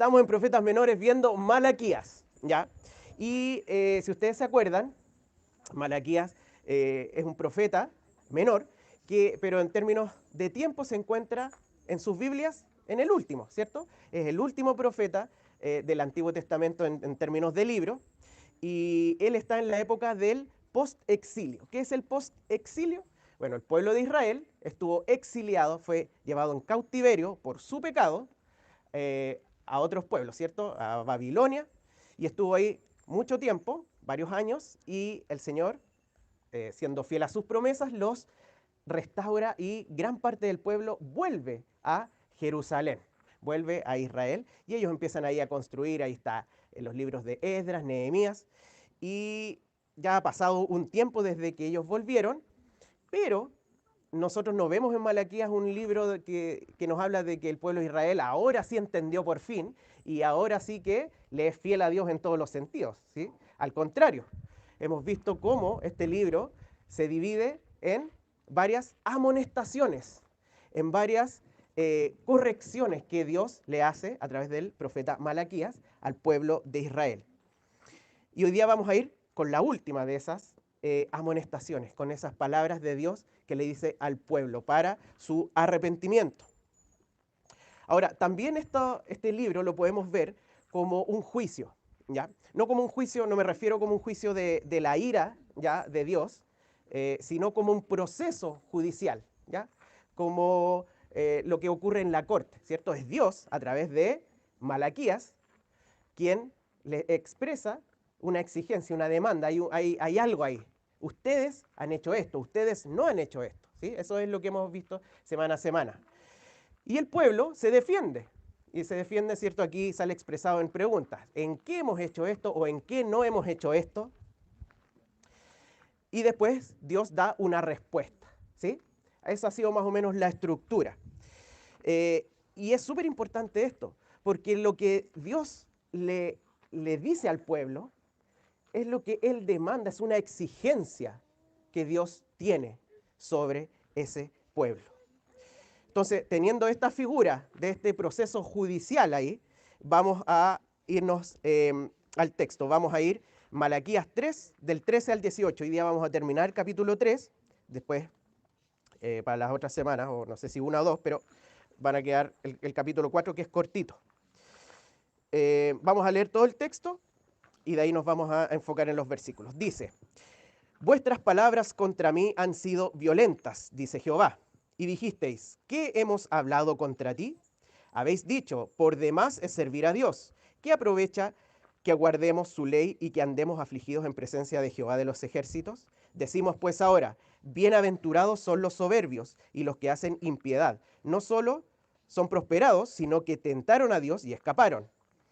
Estamos en Profetas Menores viendo Malaquías, ¿ya? Y si ustedes se acuerdan, Malaquías es un profeta menor, pero en términos de tiempo se encuentra en sus Biblias en el último, ¿cierto? Es el último profeta del Antiguo Testamento en términos de libro, y él está en la época del post-exilio. ¿Qué es el post-exilio? Bueno, el pueblo de Israel estuvo exiliado, fue llevado en cautiverio por su pecado a otros pueblos, ¿cierto? A Babilonia, y estuvo ahí mucho tiempo, varios años, y el Señor, siendo fiel a sus promesas, los restaura y gran parte del pueblo vuelve a Jerusalén, vuelve a Israel, y ellos empiezan ahí a construir, ahí está en los libros de Esdras, Nehemías, y ya ha pasado un tiempo desde que ellos volvieron, pero nosotros no vemos en Malaquías un libro que nos habla de que el pueblo de Israel ahora sí entendió por fin y ahora sí que le es fiel a Dios en todos los sentidos, ¿sí? Al contrario, hemos visto cómo este libro se divide en varias amonestaciones, en varias correcciones que Dios le hace a través del profeta Malaquías al pueblo de Israel. Y hoy día vamos a ir con la última de esas amonestaciones, con esas palabras de Dios que le dice al pueblo para su arrepentimiento. Ahora, también este libro lo podemos ver como un juicio, ¿ya? No como un juicio, no me refiero como un juicio de la ira, ¿ya? De Dios, sino como un proceso judicial, ¿ya? Como lo que ocurre en la corte, ¿cierto? Es Dios, a través de Malaquías, quien le expresa una exigencia, una demanda, hay algo ahí. Ustedes han hecho esto, ustedes no han hecho esto, ¿sí? Eso es lo que hemos visto semana a semana. Y el pueblo se defiende, y se defiende, ¿cierto? Aquí sale expresado en preguntas, ¿en qué hemos hecho esto o en qué no hemos hecho esto? Y después Dios da una respuesta, ¿sí? Esa ha sido más o menos la estructura. Y es súper importante esto, porque lo que Dios le dice al pueblo es lo que Él demanda, es una exigencia que Dios tiene sobre ese pueblo. Entonces, teniendo esta figura de este proceso judicial ahí, vamos a irnos al texto. Vamos a ir Malaquías 3, del 13 al 18. Hoy día vamos a terminar el capítulo 3, después para las otras semanas, o no sé si una o dos, pero van a quedar el capítulo 4, que es cortito. Vamos a leer todo el texto y de ahí nos vamos a enfocar en los versículos. Dice: vuestras palabras contra mí han sido violentas, dice Jehová. Y dijisteis, ¿qué hemos hablado contra ti? Habéis dicho, por demás es servir a Dios. ¿Qué aprovecha que aguardemos su ley y que andemos afligidos en presencia de Jehová de los ejércitos? Decimos pues ahora, bienaventurados son los soberbios y los que hacen impiedad. No solo son prosperados, sino que tentaron a Dios y escaparon.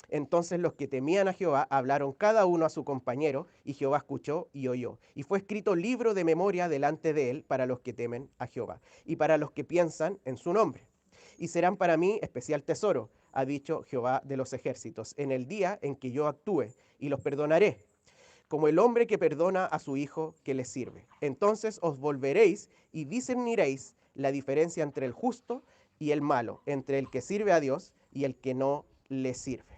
Entonces los que temían a Jehová hablaron cada uno a su compañero, y Jehová escuchó y oyó. Y fue escrito libro de memoria delante de él para los que temen a Jehová, y para los que piensan en su nombre. Y serán para mí especial tesoro, ha dicho Jehová de los ejércitos, en el día en que yo actúe, y los perdonaré, como el hombre que perdona a su hijo que le sirve. Entonces os volveréis y discerniréis la diferencia entre el justo y el malo, entre el que sirve a Dios y el que no le sirve.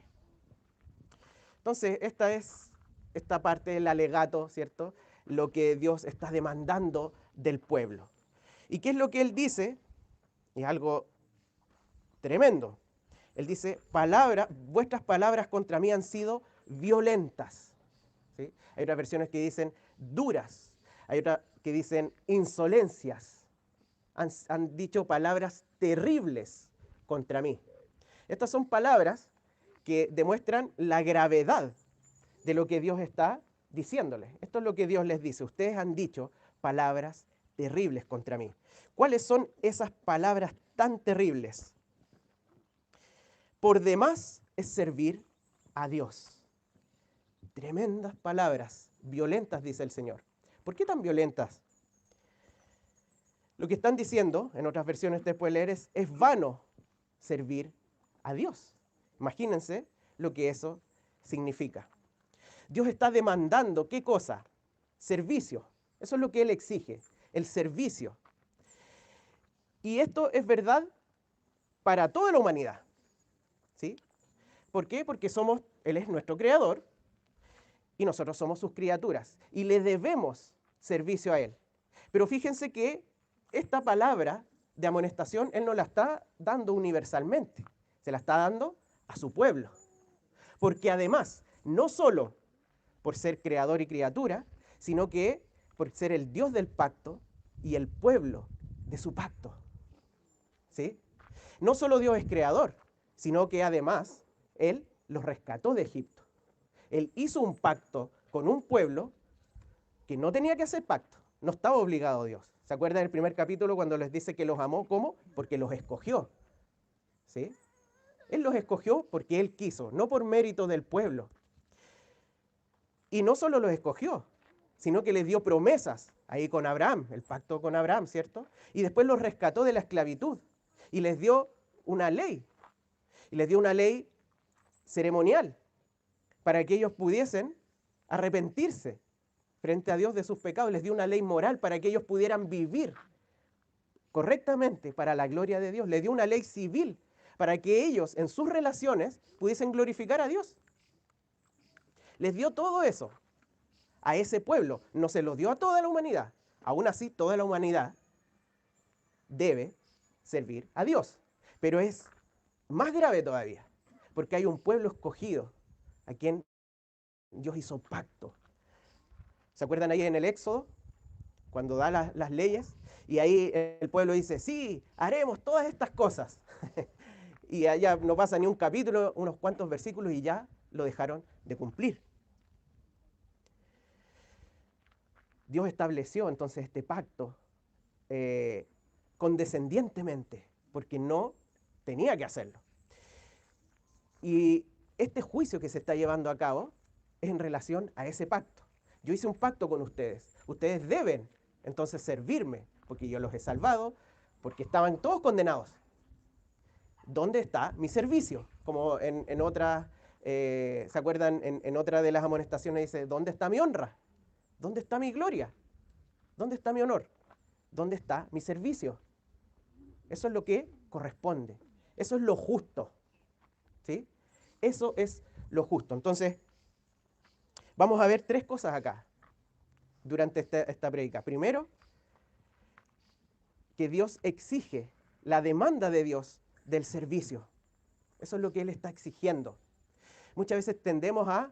Entonces, esta es esta parte del alegato, ¿cierto? Lo que Dios está demandando del pueblo. ¿Y qué es lo que Él dice? Es algo tremendo. Él dice, vuestras palabras contra mí han sido violentas. ¿Sí? Hay otras versiones que dicen duras. Hay otras que dicen insolencias. Han dicho palabras terribles contra mí. Estas son palabras que demuestran la gravedad de lo que Dios está diciéndoles. Esto es lo que Dios les dice. Ustedes han dicho palabras terribles contra mí. ¿Cuáles son esas palabras tan terribles? Por demás es servir a Dios. Tremendas palabras, violentas, dice el Señor. ¿Por qué tan violentas? Lo que están diciendo, en otras versiones te puede leer, es vano servir a Dios. Imagínense lo que eso significa. Dios está demandando, ¿qué cosa? Servicio. Eso es lo que Él exige, el servicio. Y esto es verdad para toda la humanidad, ¿sí? ¿Por qué? Porque Él es nuestro creador y nosotros somos sus criaturas y le debemos servicio a Él. Pero fíjense que esta palabra de amonestación Él no la está dando universalmente, se la está dando a su pueblo. Porque además, no solo por ser creador y criatura, sino que por ser el Dios del pacto y el pueblo de su pacto. ¿Sí? No solo Dios es creador, sino que además Él los rescató de Egipto. Él hizo un pacto con un pueblo que no tenía que hacer pacto, no estaba obligado a Dios. ¿Se acuerdan del primer capítulo cuando les dice que los amó? ¿Cómo? Porque los escogió. ¿Sí? Él los escogió porque Él quiso, no por mérito del pueblo. Y no solo los escogió, sino que les dio promesas ahí con Abraham, el pacto con Abraham, ¿cierto? Y después los rescató de la esclavitud y les dio una ley. Y les dio una ley ceremonial para que ellos pudiesen arrepentirse frente a Dios de sus pecados. Les dio una ley moral para que ellos pudieran vivir correctamente para la gloria de Dios. Les dio una ley civil para que ellos en sus relaciones pudiesen glorificar a Dios. Les dio todo eso a ese pueblo. No se lo dio a toda la humanidad. Aún así, toda la humanidad debe servir a Dios. Pero es más grave todavía, porque hay un pueblo escogido a quien Dios hizo pacto. ¿Se acuerdan ahí en el Éxodo? Cuando da las leyes, y ahí el pueblo dice, sí, haremos todas estas cosas. Y allá no pasa ni un capítulo, unos cuantos versículos, y ya lo dejaron de cumplir. Dios estableció entonces este pacto condescendientemente, porque no tenía que hacerlo. Y este juicio que se está llevando a cabo es en relación a ese pacto. Yo hice un pacto con ustedes. Ustedes deben entonces servirme, porque yo los he salvado, porque estaban todos condenados. ¿Dónde está mi servicio? Como en otras, ¿se acuerdan? En otra de las amonestaciones dice, ¿dónde está mi honra? ¿Dónde está mi gloria? ¿Dónde está mi honor? ¿Dónde está mi servicio? Eso es lo que corresponde. Eso es lo justo. ¿Sí? Eso es lo justo. Entonces, vamos a ver tres cosas acá durante esta prédica. Primero, que Dios exige la demanda de Dios del servicio. Eso es lo que Él está exigiendo. Muchas veces tendemos a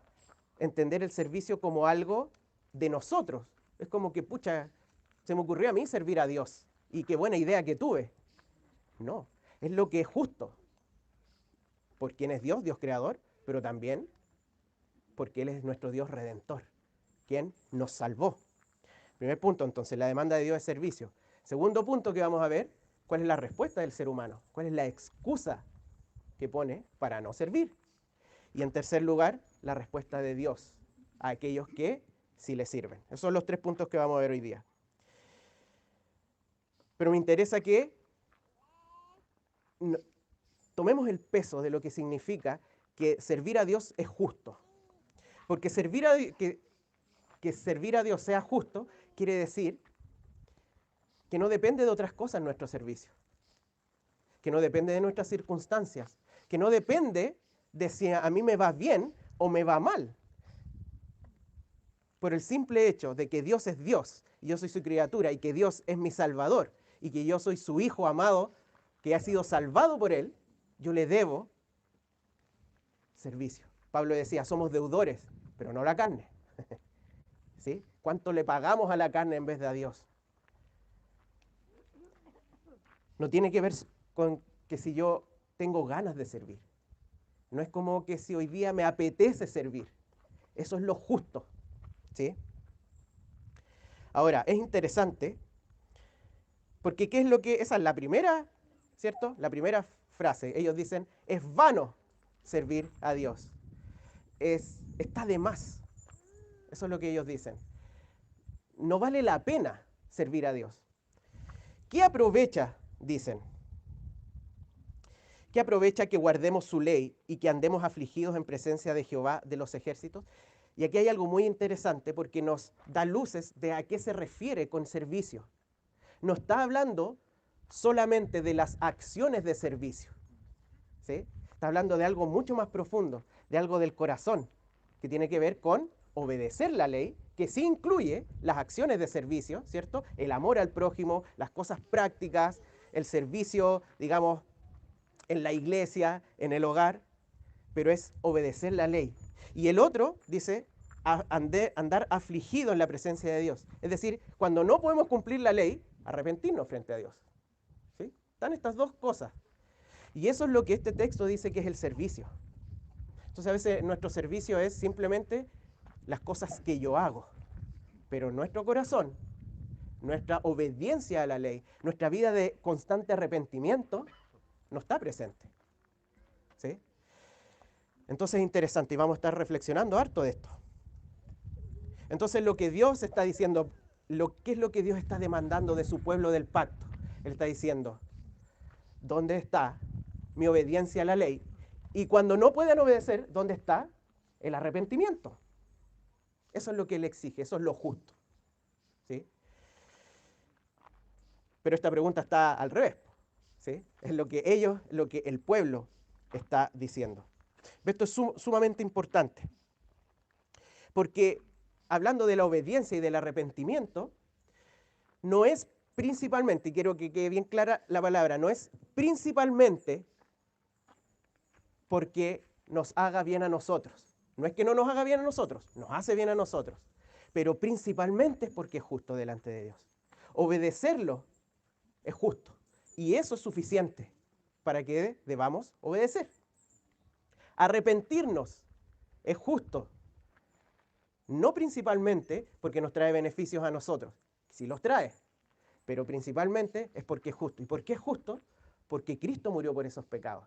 entender el servicio como algo de nosotros. Es como que, pucha, se me ocurrió a mí servir a Dios. Y qué buena idea que tuve. No, es lo que es justo. Por quien es Dios, Dios creador, pero también porque Él es nuestro Dios redentor, quien nos salvó. Primer punto, entonces, la demanda de Dios es servicio. Segundo punto que vamos a ver, ¿cuál es la respuesta del ser humano? ¿Cuál es la excusa que pone para no servir? Y en tercer lugar, la respuesta de Dios a aquellos que sí le sirven. Esos son los tres puntos que vamos a ver hoy día. Pero me interesa que tomemos el peso de lo que significa que servir a Dios es justo. Porque que servir a Dios sea justo quiere decir que no depende de otras cosas nuestro servicio, que no depende de nuestras circunstancias, que no depende de si a mí me va bien o me va mal. Por el simple hecho de que Dios es Dios y yo soy su criatura y que Dios es mi Salvador y que yo soy su Hijo amado que ha sido salvado por Él, yo le debo servicio. Pablo decía, somos deudores, pero no la carne. ¿Sí? ¿Cuánto le pagamos a la carne en vez de a Dios? No tiene que ver con que si yo tengo ganas de servir. No es como que si hoy día me apetece servir. Eso es lo justo. ¿Sí? Ahora, es interesante, porque ¿qué es lo que? Esa es la primera, ¿cierto? La primera frase. Ellos dicen, es vano servir a Dios. Está de más. Eso es lo que ellos dicen. No vale la pena servir a Dios. ¿Qué aprovecha? Dicen. ¿Qué aprovecha que guardemos su ley y que andemos afligidos en presencia de Jehová de los ejércitos? Y aquí hay algo muy interesante porque nos da luces de a qué se refiere con servicio. No está hablando solamente de las acciones de servicio, ¿sí? Está hablando de algo mucho más profundo, de algo del corazón, que tiene que ver con obedecer la ley, que sí incluye las acciones de servicio, ¿cierto? El amor al prójimo, las cosas prácticas, el servicio, digamos, en la iglesia, en el hogar, pero es obedecer la ley. Y el otro dice andar afligido en la presencia de Dios. Es decir, cuando no podemos cumplir la ley, arrepentirnos frente a Dios. ¿Sí? Están estas dos cosas. Y eso es lo que este texto dice que es el servicio. Entonces a veces nuestro servicio es simplemente las cosas que yo hago, pero nuestro corazón, nuestra obediencia a la ley, nuestra vida de constante arrepentimiento, no está presente. ¿Sí? Entonces es interesante y vamos a estar reflexionando harto de esto. Entonces lo que Dios está diciendo, ¿qué es lo que Dios está demandando de su pueblo del pacto? Él está diciendo, ¿dónde está mi obediencia a la ley? Y cuando no pueden obedecer, ¿dónde está el arrepentimiento? Eso es lo que Él exige, eso es lo justo. ¿Sí? Pero esta pregunta está al revés. ¿Sí? Es lo que el pueblo está diciendo. Esto es sumamente importante. Porque hablando de la obediencia y del arrepentimiento, no es principalmente, y quiero que quede bien clara la palabra, no es principalmente porque nos haga bien a nosotros. No es que no nos haga bien a nosotros, nos hace bien a nosotros. Pero principalmente es porque es justo delante de Dios. Obedecerlo es justo. Y eso es suficiente para que debamos obedecer. Arrepentirnos es justo. No principalmente porque nos trae beneficios a nosotros. Sí los trae. Pero principalmente es porque es justo. ¿Y por qué es justo? Porque Cristo murió por esos pecados.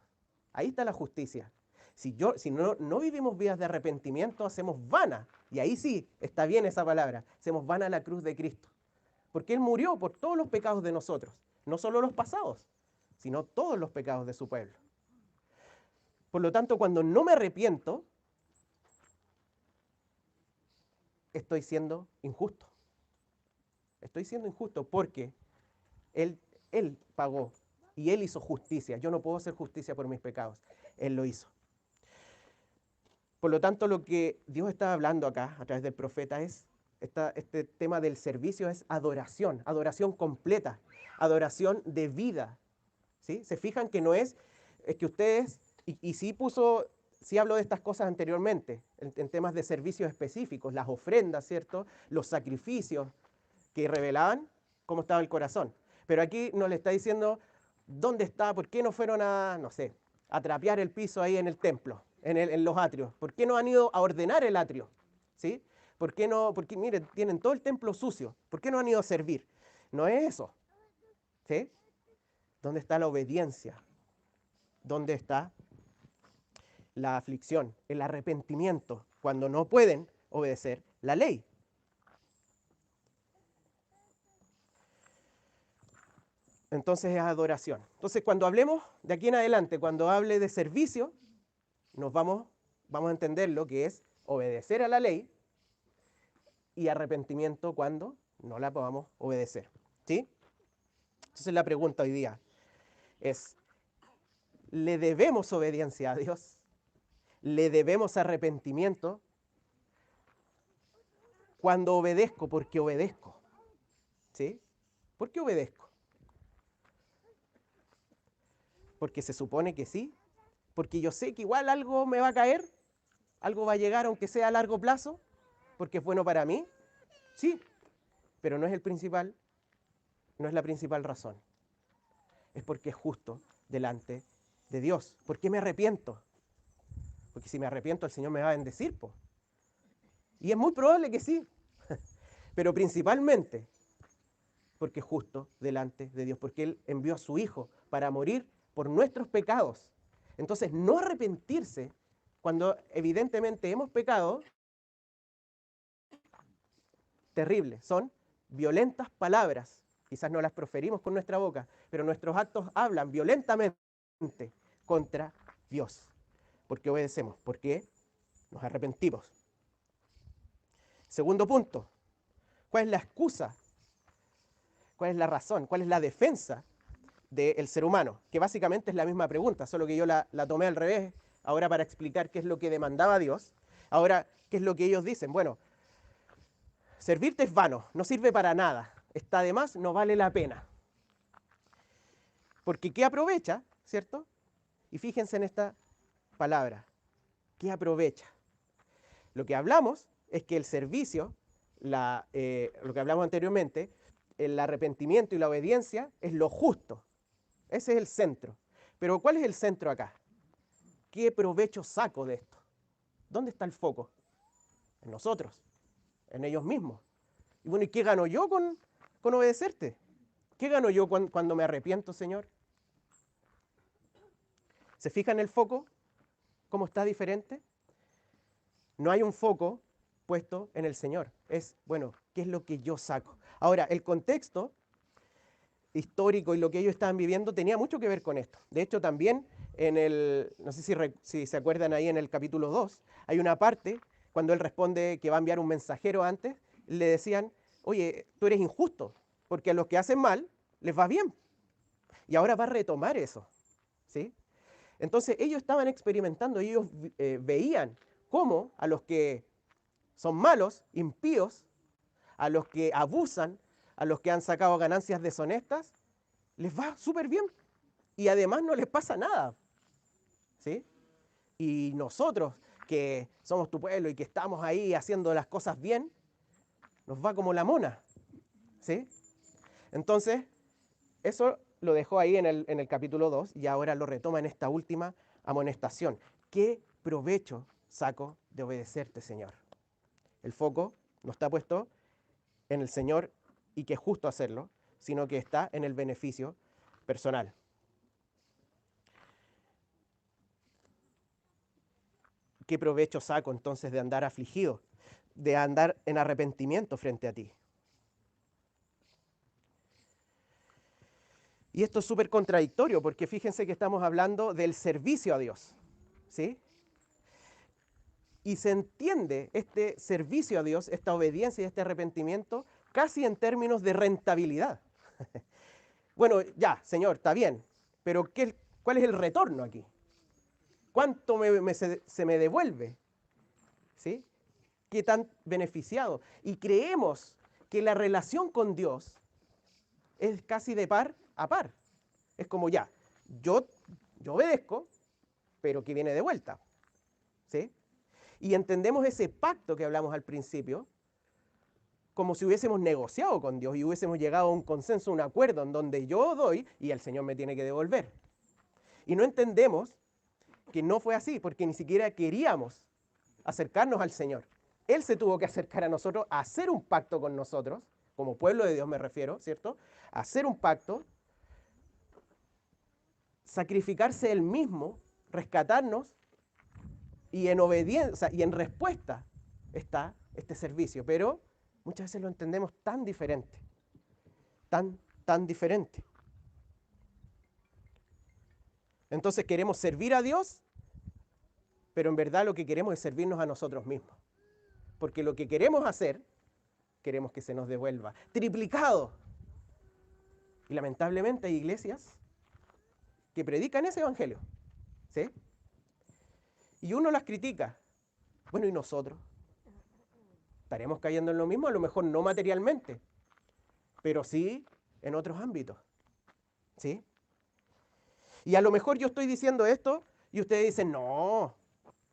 Ahí está la justicia. Si no vivimos vidas de arrepentimiento, hacemos vana. Y ahí sí está bien esa palabra. Hacemos vana la cruz de Cristo. Porque Él murió por todos los pecados de nosotros. No solo los pasados, sino todos los pecados de su pueblo. Por lo tanto, cuando no me arrepiento, estoy siendo injusto. Estoy siendo injusto porque Él pagó y Él hizo justicia. Yo no puedo hacer justicia por mis pecados. Él lo hizo. Por lo tanto, lo que Dios está hablando acá a través del profeta es, este tema del servicio es adoración, adoración completa, adoración de vida. ¿Sí? Se fijan que no es que ustedes, y sí hablo de estas cosas anteriormente, en temas de servicios específicos, las ofrendas, ¿cierto? Los sacrificios que revelaban cómo estaba el corazón. Pero aquí nos le está diciendo dónde está, por qué no fueron a, no sé, a trapear el piso ahí en el templo, en los atrios. ¿Por qué no han ido a ordenar el atrio? ¿Sí? ¿Por qué no? Porque, miren, tienen todo el templo sucio. ¿Por qué no han ido a servir? No es eso. ¿Sí? ¿Dónde está la obediencia? ¿Dónde está la aflicción, el arrepentimiento, cuando no pueden obedecer la ley? Entonces es adoración. Entonces cuando hablemos de aquí en adelante, cuando hable de servicio, vamos a entender lo que es obedecer a la ley y arrepentimiento cuando no la podamos obedecer. ¿Sí? Entonces la pregunta hoy día es, ¿le debemos obediencia a Dios? ¿Le debemos arrepentimiento? Cuando obedezco, porque obedezco. ¿Sí? ¿Por qué obedezco? Porque se supone que sí, porque yo sé que igual algo me va a caer, algo va a llegar aunque sea a largo plazo, porque es bueno para mí, sí, pero no es no es la principal razón. Es porque es justo delante de Dios. ¿Por qué me arrepiento? Porque si me arrepiento el Señor me va a bendecir, po. Y es muy probable que sí, pero principalmente porque es justo delante de Dios, porque Él envió a su Hijo para morir por nuestros pecados. Entonces, no arrepentirse cuando evidentemente hemos pecado, terrible, son violentas palabras. Quizás no las proferimos con nuestra boca, pero nuestros actos hablan violentamente contra Dios, porque obedecemos, porque nos arrepentimos. Segundo punto, ¿cuál es la excusa? ¿Cuál es la razón? ¿Cuál es la defensa del ser humano, que básicamente es la misma pregunta, solo que yo la tomé al revés, ahora para explicar qué es lo que demandaba Dios. Ahora, ¿qué es lo que ellos dicen? Bueno, servirte es vano, no sirve para nada, está de más, no vale la pena. Porque ¿qué aprovecha? ¿Cierto? Y fíjense en esta palabra, ¿qué aprovecha? Lo que hablamos es que el servicio, lo que hablamos anteriormente, el arrepentimiento y la obediencia es lo justo. Ese es el centro. Pero ¿cuál es el centro acá? ¿Qué provecho saco de esto? ¿Dónde está el foco? En nosotros, en ellos mismos. Y bueno, ¿y qué gano yo con obedecerte? ¿Qué gano yo cuando me arrepiento, Señor? ¿Se fija en el foco? ¿Cómo está diferente? No hay un foco puesto en el Señor. Es, bueno, ¿qué es lo que yo saco? Ahora, el contexto histórico y lo que ellos estaban viviendo tenía mucho que ver con esto. De hecho, también no sé si se acuerdan ahí en el capítulo 2, hay una parte cuando él responde que va a enviar un mensajero antes, le decían, oye, tú eres injusto, porque a los que hacen mal les va bien. Y ahora va a retomar eso, ¿sí? Entonces ellos estaban experimentando y ellos veían cómo a los que son malos, impíos, a los que abusan, a los que han sacado ganancias deshonestas, les va súper bien. Y además no les pasa nada, ¿sí? Y nosotros, que somos tu pueblo y que estamos ahí haciendo las cosas bien, nos va como la mona, ¿sí? Entonces, eso lo dejó ahí en el capítulo 2 y ahora lo retoma en esta última amonestación. ¿Qué provecho saco de obedecerte, Señor? El foco no está puesto en el Señor y que es justo hacerlo, sino que está en el beneficio personal. ¿Qué provecho saco entonces de andar afligido, de andar en arrepentimiento frente a ti? Y esto es súper contradictorio porque fíjense que estamos hablando del servicio a Dios, ¿sí? Y se entiende este servicio a Dios, esta obediencia y este arrepentimiento casi en términos de rentabilidad. Bueno, ya, Señor, está bien, pero ¿cuál es el retorno aquí? ¿Cuánto se me devuelve? ¿Sí? ¿Qué tan beneficiado? Y creemos que la relación con Dios es casi de par a par. Es como ya, yo, yo obedezco, pero que viene de vuelta. ¿Sí? Y entendemos ese pacto que hablamos al principio como si hubiésemos negociado con Dios y hubiésemos llegado a un consenso, un acuerdo en donde yo doy y el Señor me tiene que devolver. Y no entendemos que no fue así, porque ni siquiera queríamos acercarnos al Señor. Él se tuvo que acercar a nosotros, a hacer un pacto con nosotros, como pueblo de Dios me refiero, ¿cierto? A hacer un pacto, sacrificarse él mismo, rescatarnos y en obediencia y en respuesta está este servicio. Pero muchas veces lo entendemos tan diferente, tan diferente. Entonces queremos servir a Dios, pero en verdad lo que queremos es servirnos a nosotros mismos. Porque lo que queremos hacer, queremos que se nos devuelva triplicado. Y lamentablemente hay iglesias que predican ese evangelio, ¿sí? Y uno las critica. Bueno, ¿y nosotros? ¿Estaremos cayendo en lo mismo? A lo mejor no materialmente, pero sí en otros ámbitos, ¿sí? Y a lo mejor yo estoy diciendo esto y ustedes dicen, no,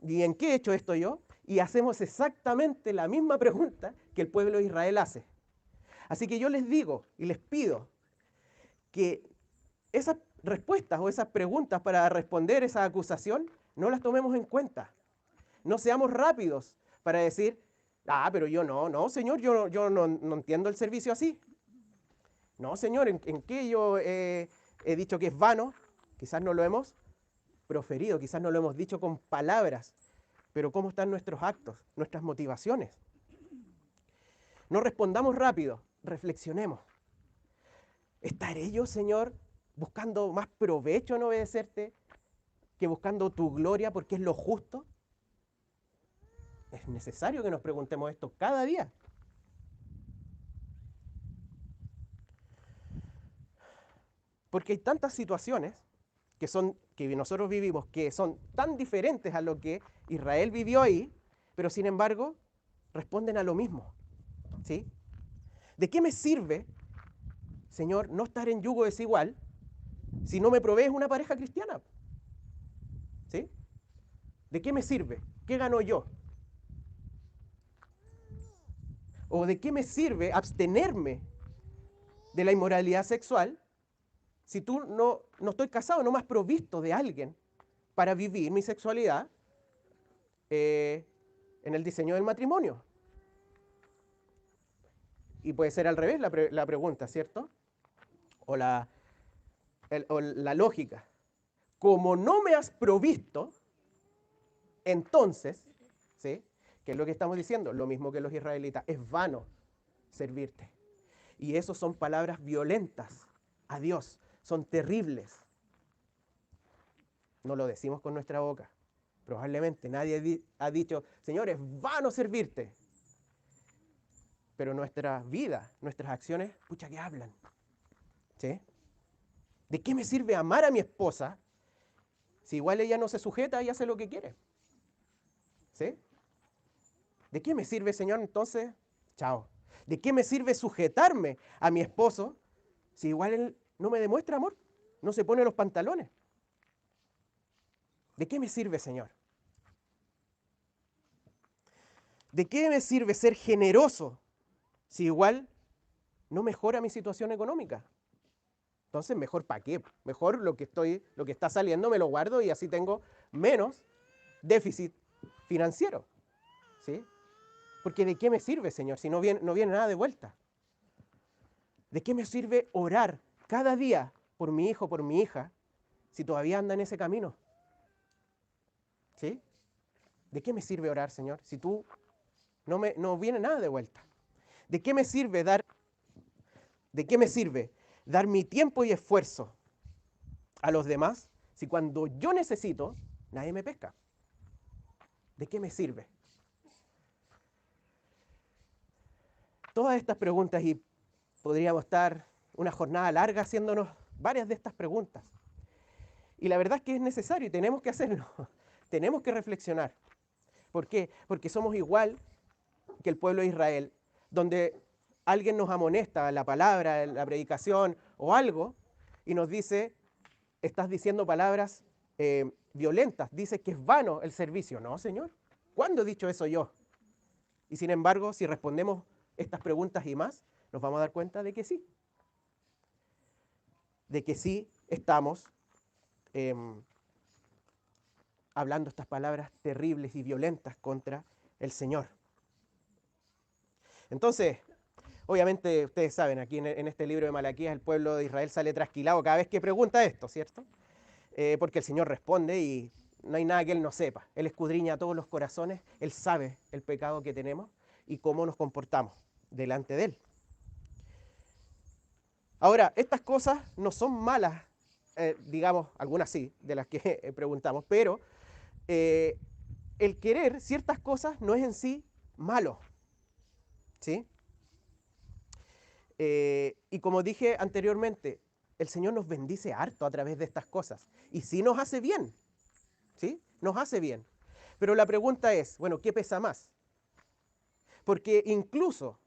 ¿y en qué he hecho esto yo? Y hacemos exactamente la misma pregunta que el pueblo de Israel hace. Así que yo les digo y les pido que esas respuestas o esas preguntas para responder esa acusación no las tomemos en cuenta. No seamos rápidos para decir, pero yo no, Señor, yo no entiendo el servicio así. No, Señor, ¿en qué yo he dicho que es vano? Quizás no lo hemos proferido, quizás no lo hemos dicho con palabras, pero ¿cómo están nuestros actos, nuestras motivaciones? No respondamos rápido, reflexionemos. ¿Estaré yo, Señor, buscando más provecho en obedecerte que buscando tu gloria porque es lo justo? Es necesario que nos preguntemos esto cada día. Porque hay tantas situaciones que nosotros vivimos que son tan diferentes a lo que Israel vivió ahí, pero sin embargo responden a lo mismo. ¿Sí? ¿De qué me sirve, Señor, no estar en yugo desigual si no me provees una pareja cristiana? ¿Sí? ¿De qué me sirve? ¿Qué gano yo? ¿O de qué me sirve abstenerme de la inmoralidad sexual si tú no estoy casado, no me has provisto de alguien para vivir mi sexualidad en el diseño del matrimonio? Y puede ser al revés la pregunta, ¿cierto? O la lógica. Como no me has provisto, entonces, ¿sí? ¿Qué es lo que estamos diciendo? Lo mismo que los israelitas, es vano servirte. Y eso son palabras violentas a Dios, son terribles. No lo decimos con nuestra boca. Probablemente nadie ha dicho, Señor, es vano servirte. Pero nuestra vida, nuestras acciones, pucha que hablan. ¿Sí? ¿De qué me sirve amar a mi esposa si igual ella no se sujeta y hace lo que quiere? ¿Sí? ¿De qué me sirve, Señor, entonces? Chao. ¿De qué me sirve sujetarme a mi esposo si igual él no me demuestra amor? No se pone los pantalones. ¿De qué me sirve, Señor? ¿De qué me sirve ser generoso si igual no mejora mi situación económica? Entonces, mejor para qué. Mejor lo que está saliendo me lo guardo y así tengo menos déficit financiero. ¿Sí? Porque ¿de qué me sirve, Señor, si no viene nada de vuelta? ¿De qué me sirve orar cada día por mi hijo, por mi hija, si todavía anda en ese camino? ¿Sí? ¿De qué me sirve orar, Señor, si tú no viene nada de vuelta? ¿De qué me sirve dar mi tiempo y esfuerzo a los demás si cuando yo necesito nadie me pesca? ¿De qué me sirve? Todas estas preguntas, y podríamos estar una jornada larga haciéndonos varias de estas preguntas. Y la verdad es que es necesario y tenemos que hacerlo. Tenemos que reflexionar. ¿Por qué? Porque somos igual que el pueblo de Israel, donde alguien nos amonesta, la palabra, la predicación o algo, y nos dice, estás diciendo palabras violentas, dice que es vano el servicio. No, Señor, ¿cuándo he dicho eso yo? Y sin embargo, si respondemos estas preguntas y más, nos vamos a dar cuenta de que sí estamos hablando estas palabras terribles y violentas contra el Señor. Entonces, obviamente ustedes saben, aquí en este libro de Malaquías el pueblo de Israel sale trasquilado cada vez que pregunta esto, ¿cierto? Porque el Señor responde y no hay nada que Él no sepa. Él escudriña todos los corazones, Él sabe el pecado que tenemos y cómo nos comportamos delante de Él. Ahora, estas cosas no son malas, digamos, algunas sí, de las que preguntamos, pero el querer ciertas cosas no es en sí malo, ¿sí? Y como dije anteriormente, el Señor nos bendice harto a través de estas cosas. Y sí nos hace bien, ¿sí? Nos hace bien. Pero la pregunta es, bueno, ¿qué pesa más? Porque incluso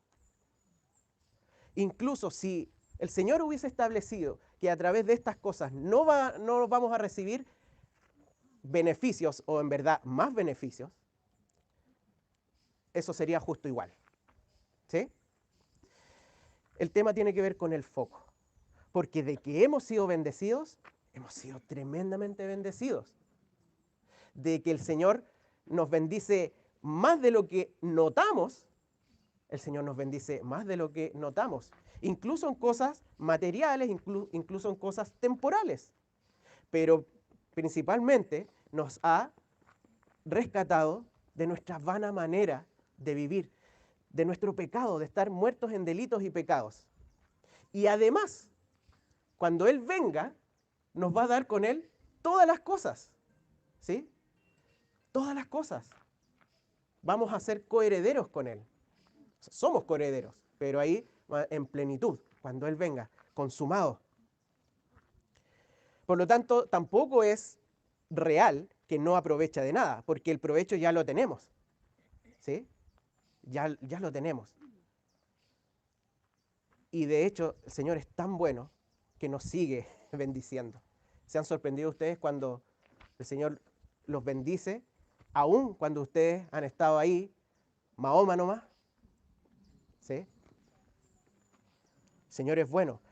si el Señor hubiese establecido que a través de estas cosas no vamos a recibir beneficios o en verdad más beneficios, eso sería justo igual, ¿sí? El tema tiene que ver con el foco. Porque de que hemos sido bendecidos, hemos sido tremendamente bendecidos. De que el Señor nos bendice más de lo que notamos, el Señor nos bendice más de lo que notamos. Incluso en cosas materiales, incluso en cosas temporales. Pero principalmente nos ha rescatado de nuestra vana manera de vivir, de nuestro pecado, de estar muertos en delitos y pecados. Y además, cuando Él venga, nos va a dar con Él todas las cosas, ¿sí? Todas las cosas. Vamos a ser coherederos con Él. Somos coherederos, pero ahí en plenitud, cuando Él venga, consumado. Por lo tanto, tampoco es real que no aprovecha de nada, porque el provecho ya lo tenemos. ¿Sí? Ya lo tenemos. Y de hecho, el Señor es tan bueno que nos sigue bendiciendo. ¿Se han sorprendido ustedes cuando el Señor los bendice, aun cuando ustedes han estado ahí, Mahoma nomás? ¿Sí? El Señor es bueno,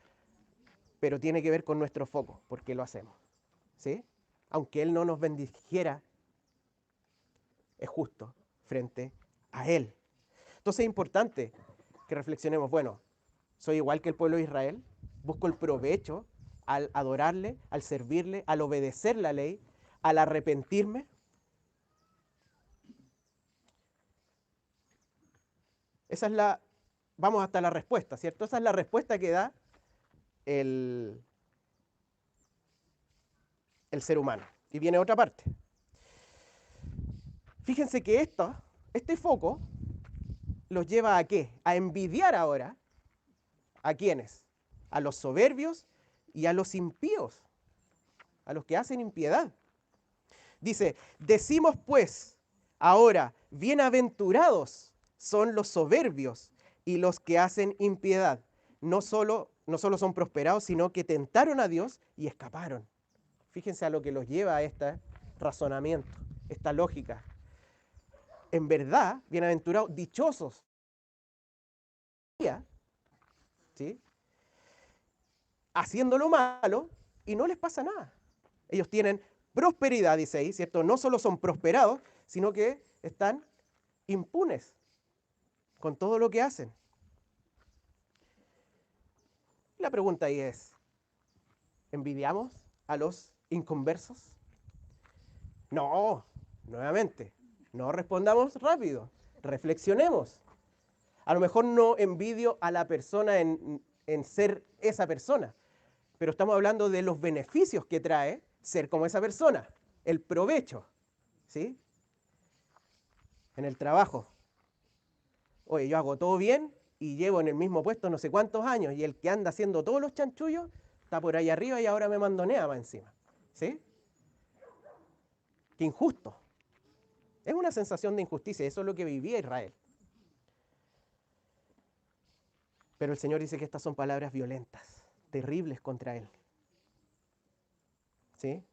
pero tiene que ver con nuestro foco, por qué lo hacemos. ¿Sí? Aunque Él no nos bendijera, es justo frente a Él. Entonces es importante que reflexionemos, bueno, ¿soy igual que el pueblo de Israel? ¿Busco el provecho al adorarle, al servirle, al obedecer la ley, al arrepentirme? Esa es la, vamos hasta la respuesta, ¿cierto? Esa es la respuesta que da el, el ser humano. Y viene otra parte. Fíjense que este foco los lleva a qué? A envidiar ahora. ¿A quiénes? A los soberbios y a los impíos, a los que hacen impiedad. Dice, decimos pues, ahora, bienaventurados son los soberbios y los que hacen impiedad. No solo son prosperados, sino que tentaron a Dios y escaparon. Fíjense a lo que los lleva a este razonamiento, esta lógica. En verdad, bienaventurados, dichosos, ¿sí? Haciendo lo malo y no les pasa nada. Ellos tienen prosperidad, dice ahí, ¿cierto? No solo son prosperados, sino que están impunes con todo lo que hacen. La pregunta ahí es, ¿envidiamos a los inconversos? No, nuevamente, no respondamos rápido, reflexionemos. A lo mejor no envidio a la persona en ser esa persona, pero estamos hablando de los beneficios que trae ser como esa persona, el provecho, ¿sí? En el trabajo. Oye, yo hago todo bien y llevo en el mismo puesto no sé cuántos años y el que anda haciendo todos los chanchullos está por ahí arriba y ahora me mandonea más encima, ¿sí? Qué injusto. Es una sensación de injusticia, eso es lo que vivía Israel. Pero el Señor dice que estas son palabras violentas, terribles contra Él. ¿Sí?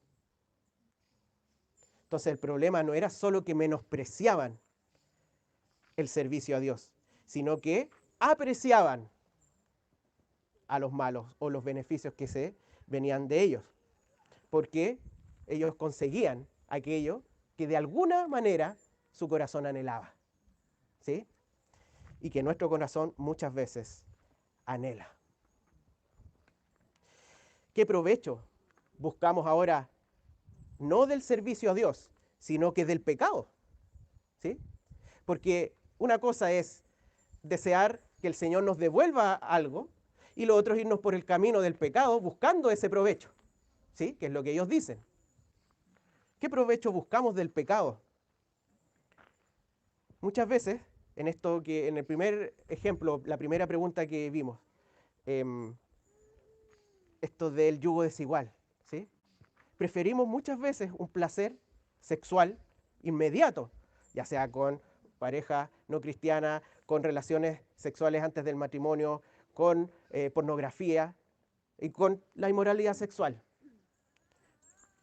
Entonces el problema no era solo que menospreciaban el servicio a Dios, sino que apreciaban a los malos o los beneficios que se venían de ellos, porque ellos conseguían aquello que de alguna manera su corazón anhelaba, ¿sí? Y que nuestro corazón muchas veces anhela. ¿Qué provecho buscamos ahora? No del servicio a Dios, sino que del pecado, ¿sí? Porque una cosa es desear que el Señor nos devuelva algo y lo otro es irnos por el camino del pecado buscando ese provecho, ¿sí? Que es lo que ellos dicen. ¿Qué provecho buscamos del pecado? Muchas veces, en el primer ejemplo, la primera pregunta que vimos, esto del yugo desigual, ¿sí? Preferimos muchas veces un placer sexual inmediato, ya sea con pareja no cristiana, con relaciones sexuales antes del matrimonio, con pornografía y con la inmoralidad sexual.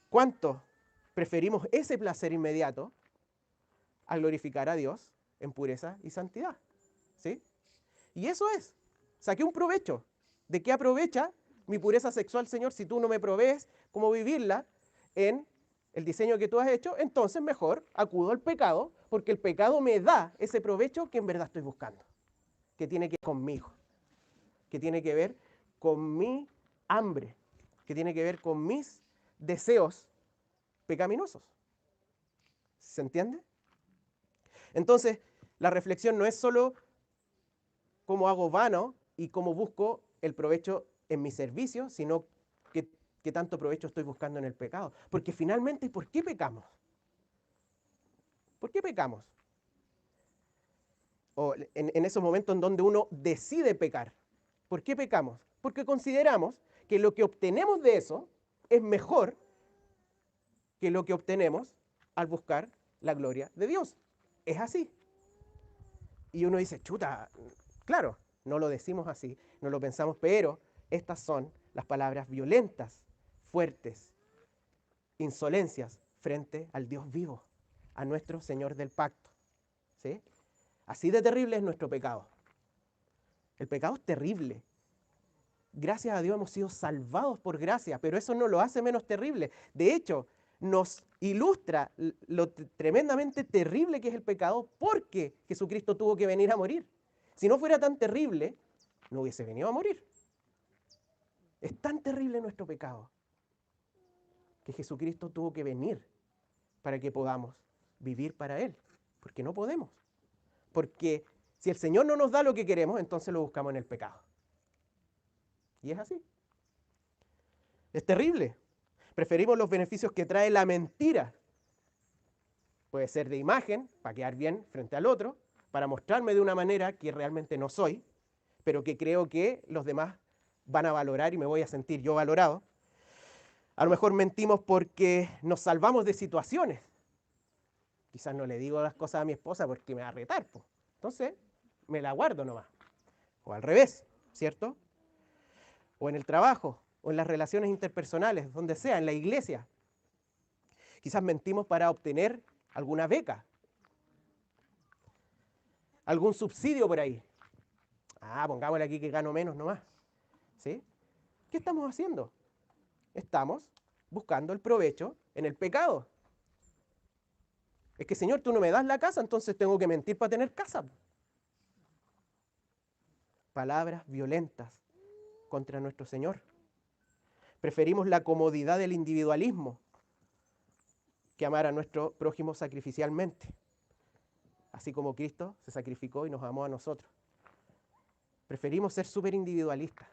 ¿Cuánto preferimos ese placer inmediato a glorificar a Dios en pureza y santidad? ¿Sí? Y eso es, saqué un provecho. ¿De qué aprovecha mi pureza sexual, Señor, si tú no me provees cómo vivirla en el diseño que tú has hecho? Entonces mejor acudo al pecado, porque el pecado me da ese provecho que en verdad estoy buscando, que tiene que ver conmigo, que tiene que ver con mi hambre, que tiene que ver con mis deseos pecaminosos. ¿Se entiende? Entonces, la reflexión no es solo cómo hago vano y cómo busco el provecho en mi servicio, sino qué tanto provecho estoy buscando en el pecado. Porque finalmente, ¿por qué pecamos? ¿Por qué pecamos? O en esos momentos en donde uno decide pecar. ¿Por qué pecamos? Porque consideramos que lo que obtenemos de eso es mejor que lo que obtenemos al buscar la gloria de Dios. Es así. Y uno dice, chuta, claro, no lo decimos así, no lo pensamos, pero estas son las palabras violentas, fuertes, insolencias frente al Dios vivo, a nuestro Señor del pacto. ¿Sí? Así de terrible es nuestro pecado. El pecado es terrible. Gracias a Dios hemos sido salvados por gracia, pero eso no lo hace menos terrible. De hecho, nos ilustra lo tremendamente terrible que es el pecado porque Jesucristo tuvo que venir a morir. Si no fuera tan terrible, no hubiese venido a morir. Es tan terrible nuestro pecado que Jesucristo tuvo que venir para que podamos vivir para Él, porque no podemos. Porque si el Señor no nos da lo que queremos, entonces lo buscamos en el pecado. Y es así. Es terrible. Preferimos los beneficios que trae la mentira. Puede ser de imagen, para quedar bien frente al otro, para mostrarme de una manera que realmente no soy, pero que creo que los demás van a valorar y me voy a sentir yo valorado. A lo mejor mentimos porque nos salvamos de situaciones. Quizás no le digo las cosas a mi esposa porque me va a retar, pues. Entonces, me la guardo nomás. O al revés, ¿cierto? O en el trabajo, o en las relaciones interpersonales, donde sea, en la iglesia. Quizás mentimos para obtener alguna beca, algún subsidio por ahí. Pongámosle aquí que gano menos nomás. ¿Sí? ¿Qué estamos haciendo? Estamos buscando el provecho en el pecado. Es que, Señor, tú no me das la casa, entonces tengo que mentir para tener casa. Palabras violentas contra nuestro Señor. Preferimos la comodidad del individualismo que amar a nuestro prójimo sacrificialmente, así como Cristo se sacrificó y nos amó a nosotros. Preferimos ser súper individualistas.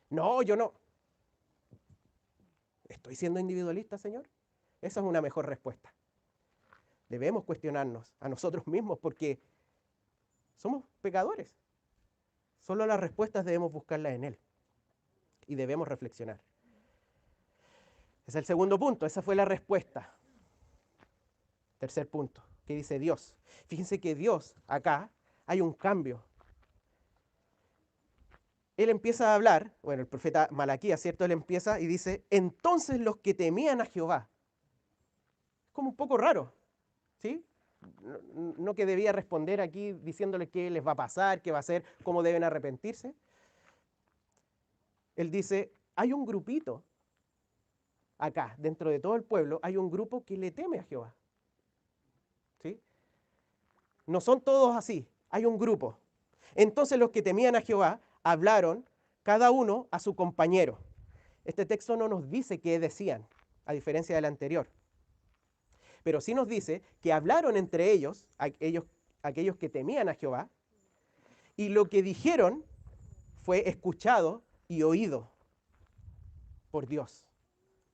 No, yo no. ¿Estoy siendo individualista, Señor? Esa es una mejor respuesta. Debemos cuestionarnos a nosotros mismos porque somos pecadores. Solo las respuestas debemos buscarlas en Él y debemos reflexionar. Ese es el segundo punto, esa fue la respuesta. Tercer punto, ¿qué dice Dios? Fíjense que Dios, acá, hay un cambio. Él empieza a hablar, bueno, el profeta Malaquías, ¿cierto? Él empieza y dice, entonces los que temían a Jehová. Es como un poco raro, ¿sí? No que debía responder aquí diciéndole qué les va a pasar, qué va a hacer, cómo deben arrepentirse. Él dice, hay un grupito acá, dentro de todo el pueblo, hay un grupo que le teme a Jehová. ¿Sí? No son todos así, hay un grupo. Entonces los que temían a Jehová hablaron cada uno a su compañero. Este texto no nos dice qué decían, a diferencia del anterior. Pero sí nos dice que hablaron entre ellos, aquellos que temían a Jehová, y lo que dijeron fue escuchado y oído por Dios.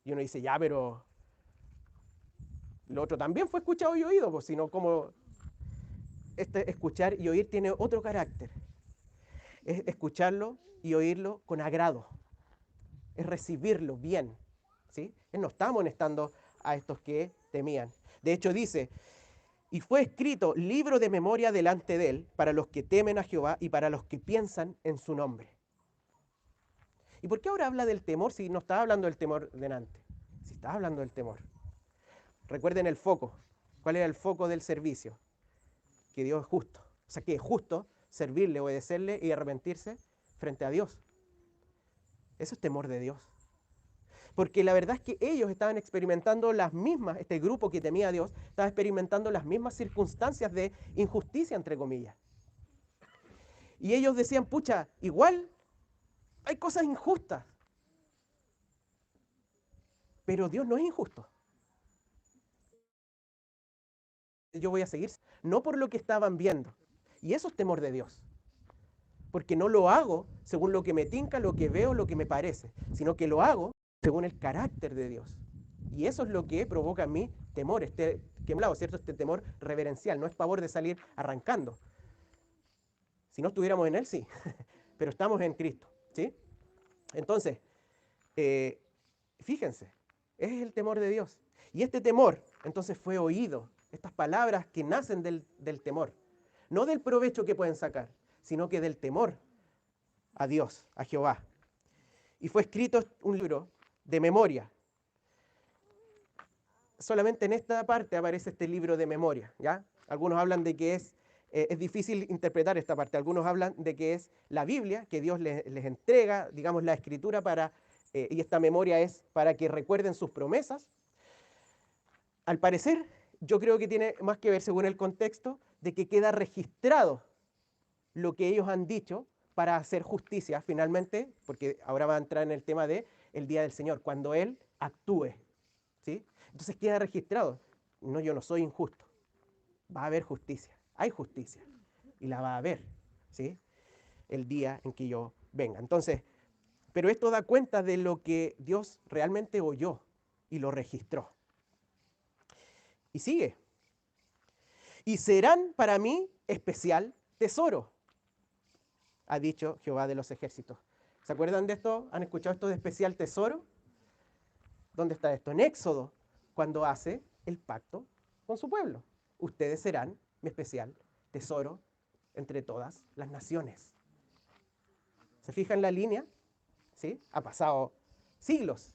Y uno dice, ya, pero lo otro también fue escuchado y oído, pues, sino como este escuchar y oír tiene otro carácter. Es escucharlo y oírlo con agrado. Es recibirlo bien. ¿Sí? Él no está amonestando a estos que temían. De hecho dice, y fue escrito libro de memoria delante de él para los que temen a Jehová y para los que piensan en su nombre. ¿Y por qué ahora habla del temor si no estaba hablando del temor delante? Si estaba hablando del temor. Recuerden el foco. ¿Cuál era el foco del servicio? Que Dios es justo. O sea, que es justo servirle, obedecerle y arrepentirse frente a Dios. Eso es temor de Dios. Porque la verdad es que ellos estaban experimentando las mismas, este grupo que temía a Dios, estaba experimentando las mismas circunstancias de injusticia, entre comillas. Y ellos decían, pucha, igual hay cosas injustas. Pero Dios no es injusto. Yo voy a seguir, no por lo que estaban viendo. Y eso es temor de Dios. Porque no lo hago según lo que me tinca, lo que veo, lo que me parece, sino que lo hago según el carácter de Dios. Y eso es lo que provoca en mí temor, que hablado, ¿cierto? Este temor reverencial, no es pavor de salir arrancando. Si no estuviéramos en Él, sí, pero estamos en Cristo, ¿sí? Entonces, Fíjense, es el temor de Dios. Y este temor entonces fue oído, estas palabras que nacen del temor, no del provecho que pueden sacar, sino que del temor a Dios, a Jehová. Y fue escrito un libro de memoria. Solamente en esta parte aparece este libro de memoria, ¿ya? Algunos hablan de que es difícil interpretar esta parte. Algunos hablan de que es la Biblia, que Dios les entrega, digamos, la escritura y esta memoria es para que recuerden sus promesas. Al parecer, yo creo que tiene más que ver, según el contexto, de que queda registrado lo que ellos han dicho para hacer justicia finalmente, porque ahora va a entrar en el tema de el día del Señor, cuando Él actúe, ¿sí? Entonces queda registrado. No, yo no soy injusto. Va a haber justicia. Hay justicia. Y la va a haber, ¿sí? El día en que yo venga. Entonces, pero esto da cuenta de lo que Dios realmente oyó y lo registró. Y sigue. Y serán para mí especial tesoro, ha dicho Jehová de los ejércitos. ¿Se acuerdan de esto? ¿Han escuchado esto de especial tesoro? ¿Dónde está esto? En Éxodo, cuando hace el pacto con su pueblo. Ustedes serán mi especial tesoro entre todas las naciones. ¿Se fijan la línea? ¿Sí? Ha pasado siglos.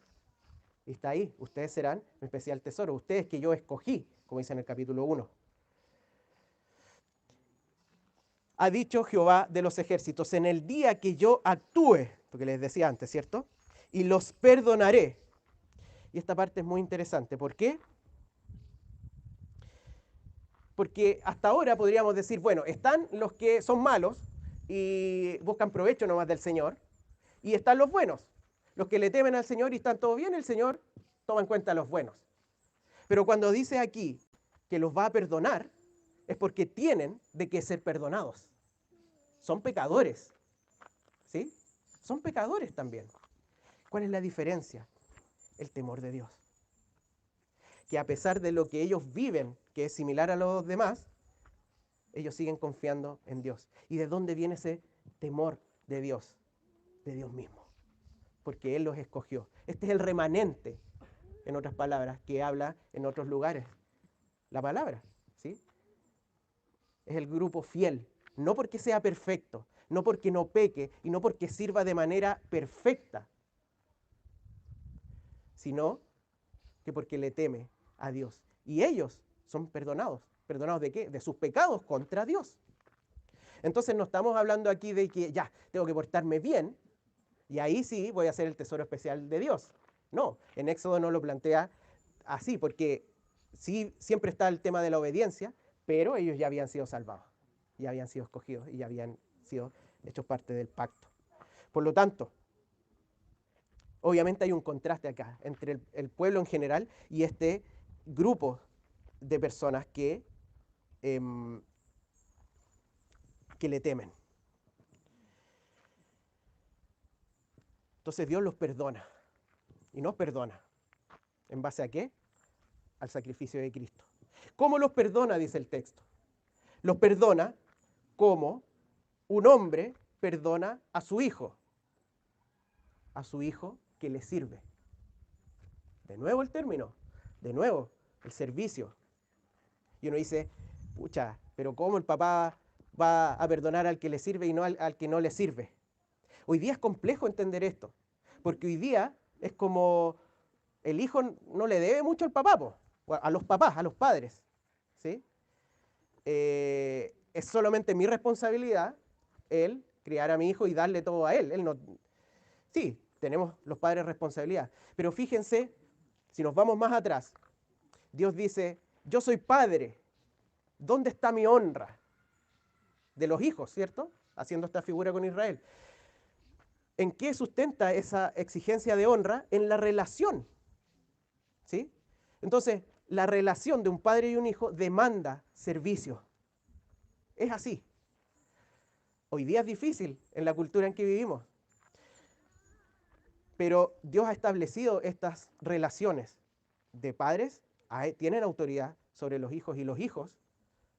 Y está ahí. Ustedes serán mi especial tesoro. Ustedes que yo escogí, como dice en el capítulo 1. Ha dicho Jehová de los ejércitos, en el día que yo actúe, porque les decía antes, ¿cierto? Y los perdonaré. Y esta parte es muy interesante. ¿Por qué? Porque hasta ahora podríamos decir, bueno, están los que son malos y buscan provecho nomás del Señor, y están los buenos, los que le temen al Señor y están todo bien, el Señor toma en cuenta a los buenos. Pero cuando dice aquí que los va a perdonar, es porque tienen de qué ser perdonados. Son pecadores, ¿sí? Son pecadores también. ¿Cuál es la diferencia? El temor de Dios. Que a pesar de lo que ellos viven, que es similar a los demás, ellos siguen confiando en Dios. ¿Y de dónde viene ese temor de Dios? De Dios mismo. Porque Él los escogió. Este es el remanente, en otras palabras, que habla en otros lugares. La palabra, ¿sí? Es el grupo fiel. No porque sea perfecto, no porque no peque y no porque sirva de manera perfecta, sino que porque le teme a Dios. Y ellos son perdonados. ¿Perdonados de qué? De sus pecados contra Dios. Entonces no estamos hablando aquí de que ya, tengo que portarme bien y ahí sí voy a ser el tesoro especial de Dios. No, en Éxodo no lo plantea así, porque sí siempre está el tema de la obediencia, pero ellos ya habían sido salvados, ya habían sido escogidos y ya habían sido hechos parte del pacto. Por lo tanto, obviamente hay un contraste acá entre el pueblo en general y este grupo de personas que le temen. Entonces Dios los perdona y nos perdona. ¿En base a qué? Al sacrificio de Cristo. ¿Cómo los perdona? Dice el texto. Los perdona como un hombre perdona a su hijo que le sirve. De nuevo el término, de nuevo el servicio. Y uno dice, pucha, pero ¿cómo el papá va a perdonar al que le sirve y no al que no le sirve? Hoy día es complejo entender esto, porque hoy día es como el hijo no le debe mucho al papá, a los papás, a los padres, ¿sí? Es solamente mi responsabilidad el criar a mi hijo y darle todo a él. Él no, sí, tenemos los padres responsabilidad, pero fíjense, si nos vamos más atrás, Dios dice, yo soy padre, ¿dónde está mi honra? De los hijos, ¿cierto? Haciendo esta figura con Israel. ¿En qué sustenta esa exigencia de honra? En la relación, ¿sí? Entonces, la relación de un padre y un hijo demanda servicio. Es así. Hoy día es difícil en la cultura en que vivimos, pero Dios ha establecido estas relaciones de padres, tienen autoridad sobre los hijos y los hijos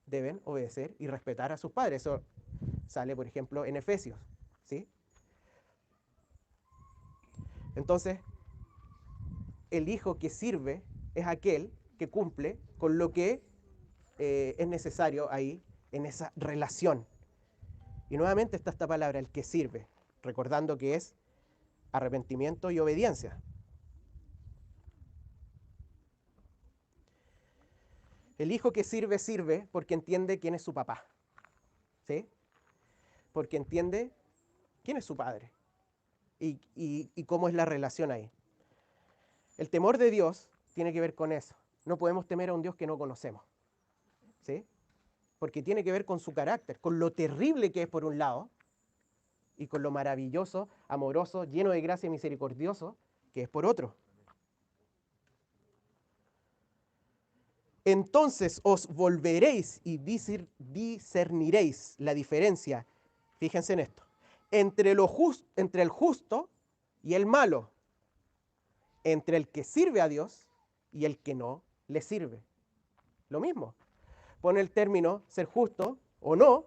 deben obedecer y respetar a sus padres. Eso sale, por ejemplo, en Efesios, ¿sí? Entonces, el hijo que sirve es aquel que cumple con lo que es necesario ahí en esa relación. Y nuevamente está esta palabra, el que sirve, recordando que es arrepentimiento y obediencia. El hijo que sirve, sirve porque entiende quién es su papá, ¿sí? Porque entiende quién es su padre y cómo es la relación ahí. El temor de Dios tiene que ver con eso. No podemos temer a un Dios que no conocemos, ¿sí? Porque tiene que ver con su carácter, con lo terrible que es por un lado, y con lo maravilloso, amoroso, lleno de gracia y misericordioso, que es por otro. Entonces os volveréis y discerniréis la diferencia, fíjense en esto, entre el justo y el malo, entre el que sirve a Dios y el que no le sirve. Lo mismo. Pone el término ser justo o no,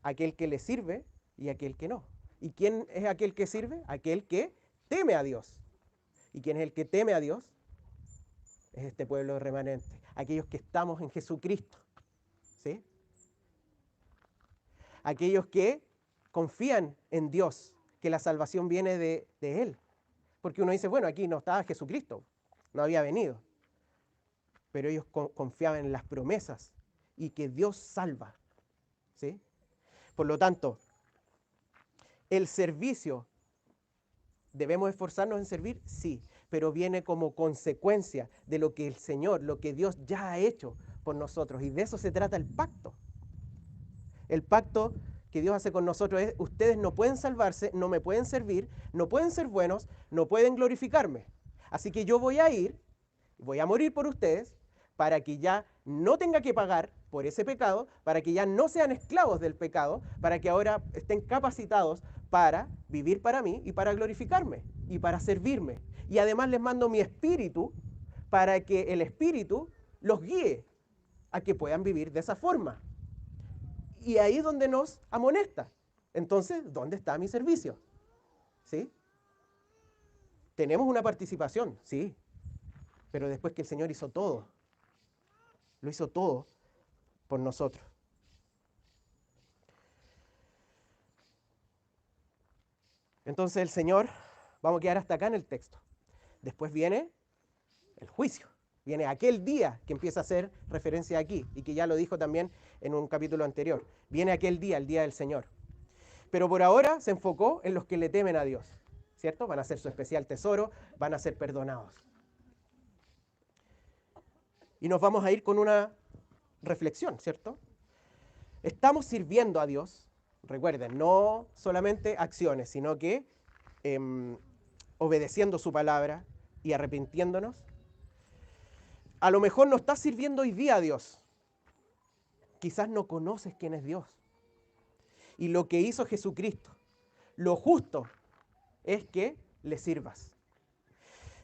aquel que le sirve y aquel que no. ¿Y quién es aquel que sirve? Aquel que teme a Dios. ¿Y quién es el que teme a Dios? Es este pueblo remanente, aquellos que estamos en Jesucristo, ¿sí? Aquellos que confían en Dios, que la salvación viene de Él. Porque uno dice, bueno, aquí no estaba Jesucristo, no había venido. Pero ellos confiaban en las promesas y que Dios salva, ¿sí? Por lo tanto, el servicio, ¿debemos esforzarnos en servir? Sí, pero viene como consecuencia de lo que el Señor, lo que Dios ya ha hecho por nosotros. Y de eso se trata el pacto. El pacto que Dios hace con nosotros es, ustedes no pueden salvarse, no me pueden servir, no pueden ser buenos, no pueden glorificarme. Así que yo voy a ir, voy a morir por ustedes, para que ya no tenga que pagar por ese pecado, para que ya no sean esclavos del pecado, para que ahora estén capacitados para vivir para mí y para glorificarme y para servirme. Y además les mando mi espíritu para que el espíritu los guíe a que puedan vivir de esa forma. Y ahí es donde nos amonesta. Entonces, ¿dónde está mi servicio? ¿Sí? Tenemos una participación, sí, pero después que el Señor hizo todo, lo hizo todo por nosotros. Entonces el Señor, vamos a quedar hasta acá en el texto. Después viene el juicio, viene aquel día que empieza a hacer referencia aquí y que ya lo dijo también en un capítulo anterior. Viene aquel día, el día del Señor. Pero por ahora se enfocó en los que le temen a Dios, ¿cierto? Van a ser su especial tesoro, van a ser perdonados. Y nos vamos a ir con una reflexión, ¿cierto? Estamos sirviendo a Dios, recuerden, no solamente acciones, sino que obedeciendo su palabra y arrepintiéndonos. A lo mejor no estás sirviendo hoy día a Dios. Quizás no conoces quién es Dios. Y lo que hizo Jesucristo, lo justo es que le sirvas.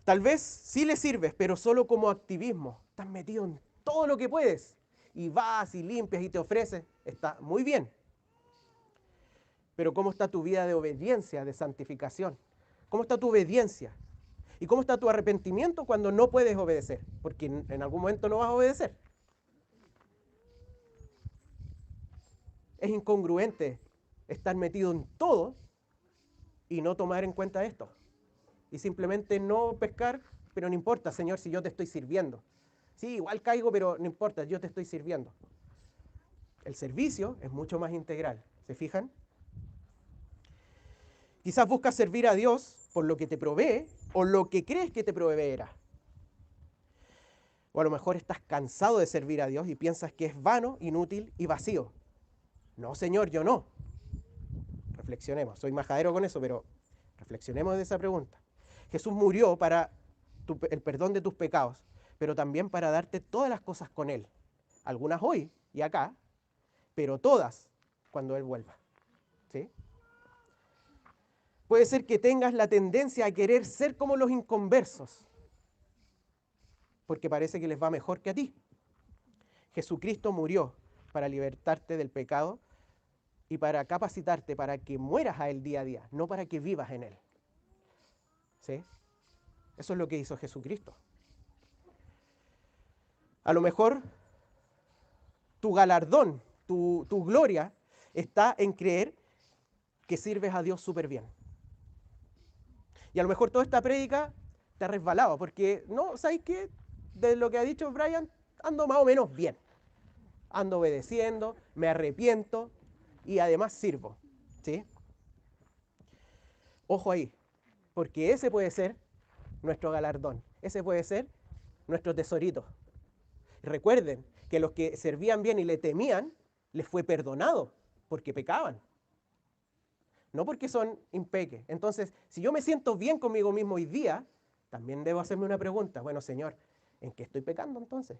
Tal vez sí le sirves, pero solo como activismo. Estás metido en todo lo que puedes. Y vas y limpias y te ofreces. Está muy bien. Pero ¿cómo está tu vida de obediencia, de santificación? ¿Cómo está tu obediencia? ¿Y cómo está tu arrepentimiento cuando no puedes obedecer? Porque en algún momento no vas a obedecer. Es incongruente estar metido en todo y no tomar en cuenta esto. Y simplemente no pescar, pero no importa, Señor, si yo te estoy sirviendo. Sí, igual caigo, pero no importa, yo te estoy sirviendo. El servicio es mucho más integral, ¿se fijan? Quizás buscas servir a Dios por lo que te provee o lo que crees que te proveerá. O a lo mejor estás cansado de servir a Dios y piensas que es vano, inútil y vacío. No, Señor, yo no. Reflexionemos. Soy majadero con eso, pero reflexionemos de esa pregunta. Jesús murió para el perdón de tus pecados, pero también para darte todas las cosas con Él. Algunas hoy y acá, pero todas cuando Él vuelva. ¿Sí? Puede ser que tengas la tendencia a querer ser como los inconversos, porque parece que les va mejor que a ti. Jesucristo murió para libertarte del pecado y para capacitarte para que mueras a Él día a día, no para que vivas en Él. ¿Sí? Eso es lo que hizo Jesucristo. A lo mejor tu galardón, tu gloria está en creer que sirves a Dios súper bien. Y a lo mejor toda esta prédica te ha resbalado, porque no, ¿sabes qué? De lo que ha dicho Brian, ando más o menos bien. Ando obedeciendo, me arrepiento y además sirvo. ¿Sí? Ojo ahí, porque ese puede ser nuestro galardón, ese puede ser nuestro tesorito. Recuerden que los que servían bien y le temían, les fue perdonado porque pecaban, no porque son impeques. Entonces, si yo me siento bien conmigo mismo hoy día, también debo hacerme una pregunta. Bueno, Señor, ¿en qué estoy pecando entonces?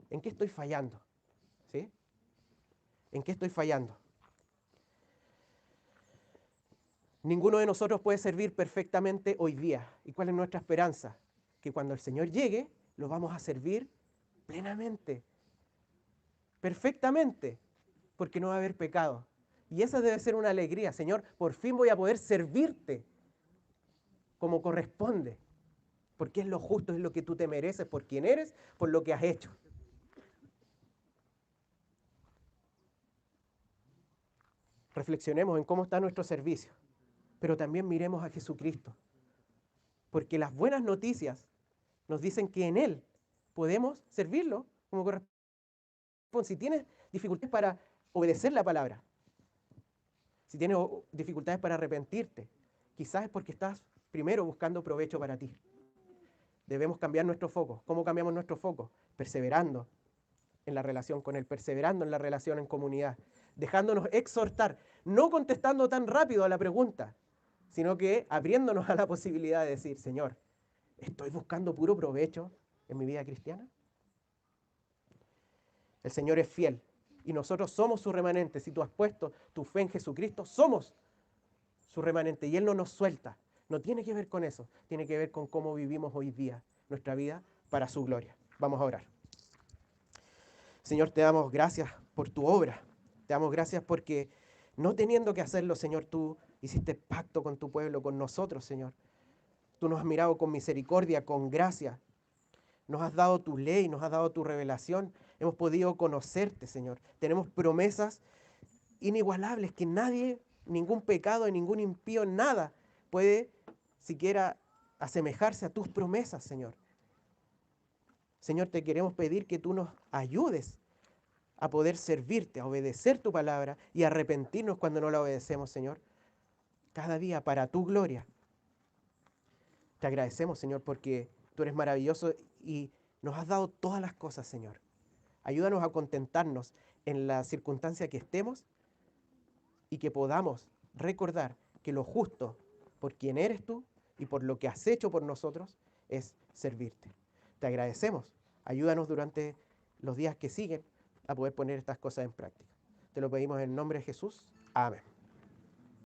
¿En qué estoy fallando? ¿Sí? ¿En qué estoy fallando? Ninguno de nosotros puede servir perfectamente hoy día. ¿Y cuál es nuestra esperanza? Que cuando el Señor llegue, lo vamos a servir plenamente, perfectamente, porque no va a haber pecado. Y esa debe ser una alegría. Señor, por fin voy a poder servirte como corresponde, porque es lo justo, es lo que tú te mereces, por quien eres, por lo que has hecho. Reflexionemos en cómo está nuestro servicio, pero también miremos a Jesucristo, porque las buenas noticias nos dicen que en Él podemos servirlo como corresponde. Si tienes dificultades para obedecer la palabra, si tienes dificultades para arrepentirte, quizás es porque estás primero buscando provecho para ti. Debemos cambiar nuestro foco. ¿Cómo cambiamos nuestro foco? Perseverando en la relación con Él, perseverando en la relación en comunidad, dejándonos exhortar, no contestando tan rápido a la pregunta, sino que abriéndonos a la posibilidad de decir, Señor, ¿estoy buscando puro provecho en mi vida cristiana? El Señor es fiel y nosotros somos su remanente. Si tú has puesto tu fe en Jesucristo, somos su remanente y Él no nos suelta. No tiene que ver con eso, tiene que ver con cómo vivimos hoy día nuestra vida para su gloria. Vamos a orar. Señor, te damos gracias por tu obra. Te damos gracias porque no teniendo que hacerlo, Señor, tú hiciste pacto con tu pueblo, con nosotros, Señor. Tú nos has mirado con misericordia, con gracia. Nos has dado tu ley, nos has dado tu revelación. Hemos podido conocerte, Señor. Tenemos promesas inigualables que nadie, ningún pecado, ningún impío, nada puede siquiera asemejarse a tus promesas, Señor. Señor, te queremos pedir que tú nos ayudes a poder servirte, a obedecer tu palabra y a arrepentirnos cuando no la obedecemos, Señor. Cada día para tu gloria. Te agradecemos, Señor, porque tú eres maravilloso y nos has dado todas las cosas, Señor. Ayúdanos a contentarnos en la circunstancia que estemos y que podamos recordar que lo justo por quien eres tú y por lo que has hecho por nosotros es servirte. Te agradecemos. Ayúdanos durante los días que siguen a poder poner estas cosas en práctica. Te lo pedimos en el nombre de Jesús. Amén.